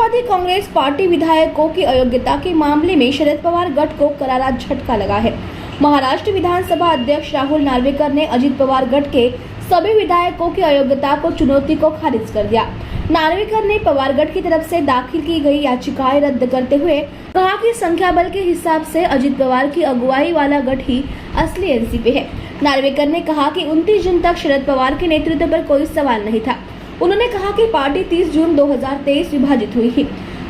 Rashtrawadi Congress party विधायकों की अयोग्यता के मामले में शरद पवार गठ को करारा झटका लगा है। महाराष्ट्र विधानसभा अध्यक्ष राहुल नार्वेकर ने अजित पवार गठ के सभी विधायकों की अयोग्यता को चुनौती को खारिज कर दिया। नार्वेकर ने पवार गठ की तरफ से दाखिल की गई याचिकाएं रद्द करते हुए कहा कि संख्या बल के हिसाब से अजित पवार की अगुवाई वाला गठ ही असली एनसीपी है। नार्वेकर ने कहा कि 29 जून तक शरद पवार के नेतृत्व पर कोई सवाल नहीं था। उन्होंने कहा कि पार्टी 30 जून 2023 विभाजित हुई थी।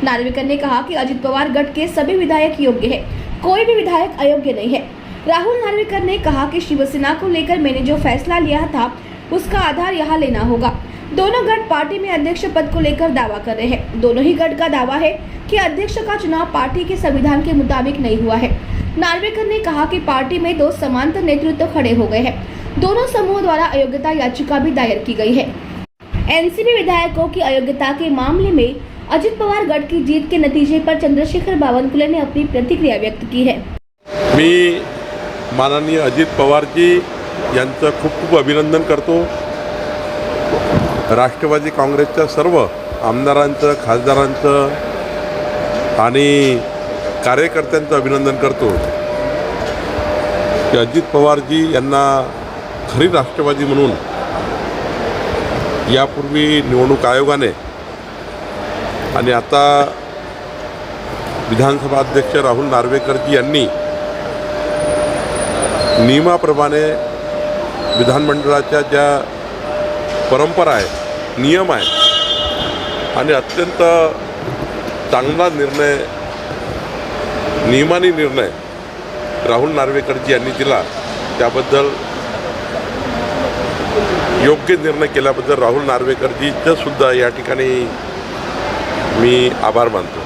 नार्वेकर ने कहा कि अजित पवार गठ के सभी विधायक योग्य है, कोई भी विधायक अयोग्य नहीं है। राहुल नार्वेकर ने कहा कि शिवसेना को लेकर मैंने जो फैसला लिया था उसका आधार यहाँ लेना होगा। दोनों गठ पार्टी में अध्यक्ष पद को लेकर दावा कर रहे हैं। दोनों ही गठ का दावा है कि अध्यक्ष का चुनाव पार्टी के संविधान के मुताबिक नहीं हुआ है। नार्वेकर ने कहा कि पार्टी में दो समांतर नेतृत्व खड़े हो गए हैं। दोनों समूहों द्वारा अयोग्यता याचिका भी दायर की गई है। एनसीपी विधायकों की अयोग्यता के मामले में अजित पवार गठ की जीत के नतीजे पर चंद्रशेखर बावनकुळे ने अपनी प्रतिक्रिया व्यक्त की है। मी माननीय अजित पवारजी यांचं खूप खूप अभिनंदन करतो। राष्ट्रवादी काँग्रेसच्या सर्व आमदारांचं, खासदारांचं आणि कार्यकर्त्यांचं अभिनंदन करतो की अजित पवारजी यांना खरी राष्ट्रवादी म्हणून यापूर्वी निवडणूक आयोगाने आणि आता विधानसभा अध्यक्ष राहुल नार्वेकरजी यांनी नियमाप्रमाणे विधानमंडळाच्या ज्या परंपरा आहे, नियम आहे आणि अत्यंत चांगला निर्णय, नियमाने निर्णय राहुल नार्वेकरजी यांनी दिला, त्याबद्दल योग्य निर्णय केल्याबद्दल राहुल नार्वेकरजीचं सुद्धा या ठिकाणी मी आभार मानतो।